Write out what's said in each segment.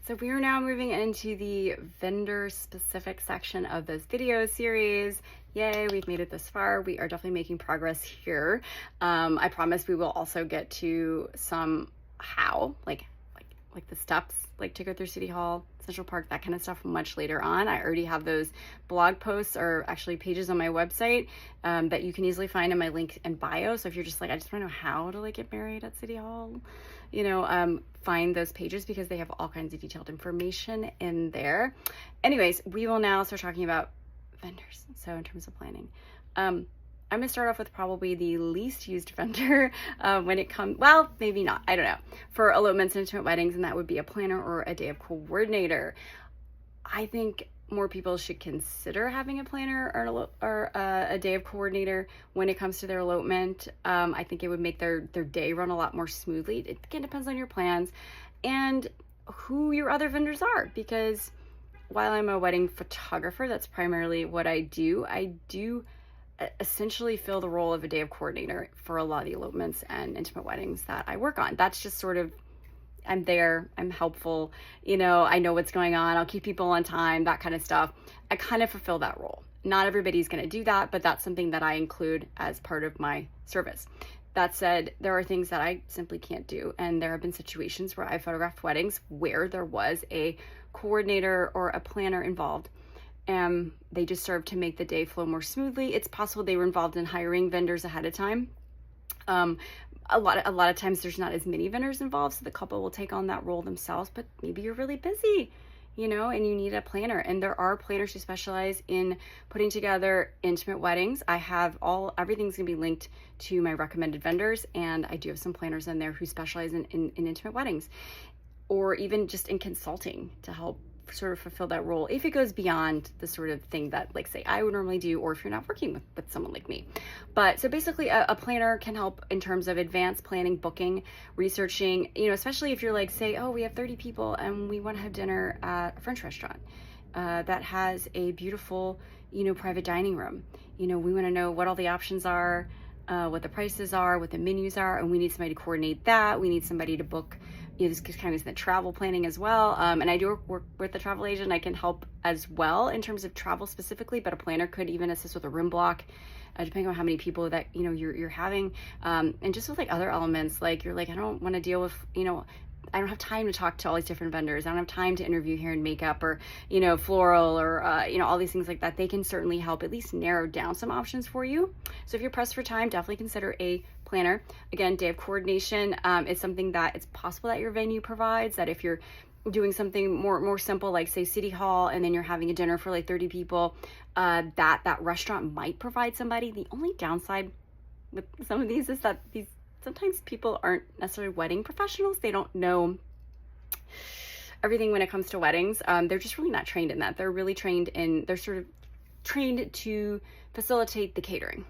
So we are now moving into the vendor specific section of this video series. Yay, we've made it this far. We are definitely making progress here. I promise we will also get to some how, like the steps, like to go through City Hall, Central Park, that kind of stuff much later on. I already have those blog posts or actually pages on my website that you can easily find in my link and bio. So if you're just like, I just want to know how to like get married at City Hall, find those pages because they have all kinds of detailed information in there. Anyways, we will now start talking about vendors. So in terms of planning, I'm going to start off with probably the least used vendor when it comes, well, maybe not, I don't know, for elopements and intimate weddings, and that would be a planner or a day of coordinator. I think more people should consider having a planner or a day of coordinator when it comes to their elopement. I think it would make their day run a lot more smoothly. It again depends on your plans and who your other vendors are, because while I'm a wedding photographer, that's primarily what I do essentially fill the role of a day of coordinator for a lot of the elopements and intimate weddings that I work on. That's just sort of, I'm there, I'm helpful, I know what's going on, I'll keep people on time, that kind of stuff. I kind of fulfill that role. Not everybody's going to do that, but that's something that I include as part of my service. That said, there are things that I simply can't do, and there have been situations where I photographed weddings where there was a coordinator or a planner involved. They just served to make the day flow more smoothly. It's possible they were involved in hiring vendors ahead of time. A lot of times there's not as many vendors involved, so the couple will take on that role themselves, but maybe you're really busy, and you need a planner. And there are planners who specialize in putting together intimate weddings. Everything's gonna be linked to my recommended vendors, and I do have some planners in there who specialize in intimate weddings, or even just in consulting to help sort of fulfill that role if it goes beyond the sort of thing that, like, say I would normally do, or if you're not working with someone like me. But so basically a planner can help in terms of advanced planning, booking, researching, especially if you're like, say, oh, we have 30 people and we want to have dinner at a French restaurant that has a beautiful, private dining room. We want to know what all the options are, what the prices are, what the menus are, and we need somebody to coordinate that. We need somebody to book, this kind of the travel planning as well. And I do work with the travel agent. I can help as well in terms of travel specifically, but a planner could even assist with a room block, depending on how many people that, you're having. And just with like other elements, like you're like, I don't want to deal with, I don't have time to talk to all these different vendors. I don't have time to interview hair and makeup or, floral or, all these things like that. They can certainly help at least narrow down some options for you. So if you're pressed for time, definitely consider a planner. Again, day of coordination is something that it's possible that your venue provides, that if you're doing something more simple, like say City Hall, and then you're having a dinner for like 30 people, that restaurant might provide somebody. The only downside with some of these is that sometimes people aren't necessarily wedding professionals. They don't know everything when it comes to weddings. They're just really not trained in that. They're really they're sort of trained to facilitate the catering,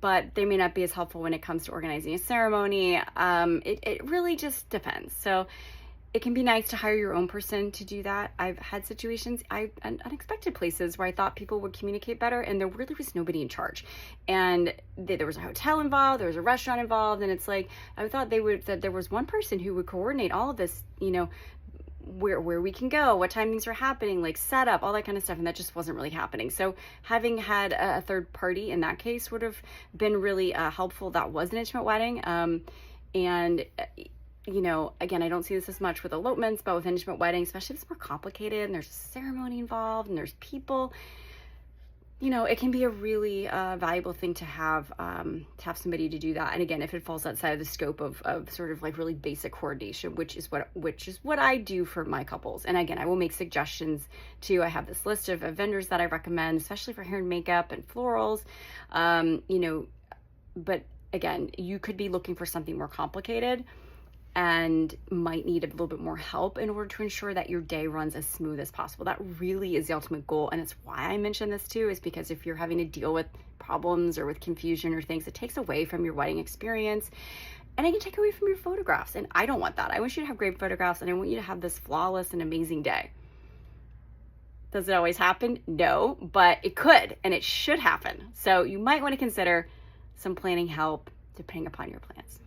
but they may not be as helpful when it comes to organizing a ceremony. It really just depends. So it can be nice to hire your own person to do that. I've had situations, unexpected places where I thought people would communicate better, and there really was nobody in charge. And there was a hotel involved, there was a restaurant involved, and it's like, I thought that there was one person who would coordinate all of this, where we can go, what time things are happening, like setup, all that kind of stuff, and that just wasn't really happening. So having had a third party in that case would have been really helpful. That was an intimate wedding. And again, I don't see this as much with elopements, but with intimate weddings, especially if it's more complicated and there's a ceremony involved and there's people, it can be a really valuable thing to have somebody to do that. And again, if it falls outside of the scope of sort of like really basic coordination, which is what I do for my couples. And again, I will make suggestions too. I have this list of vendors that I recommend, especially for hair and makeup and florals, but again, you could be looking for something more complicated and might need a little bit more help in order to ensure that your day runs as smooth as possible. That really is the ultimate goal. And it's why I mention this too, is because if you're having to deal with problems or with confusion or things, it takes away from your wedding experience, and it can take away from your photographs. And I don't want that. I want you to have great photographs, and I want you to have this flawless and amazing day. Does it always happen? No, but it could, and it should happen. So you might want to consider some planning help depending upon your plans.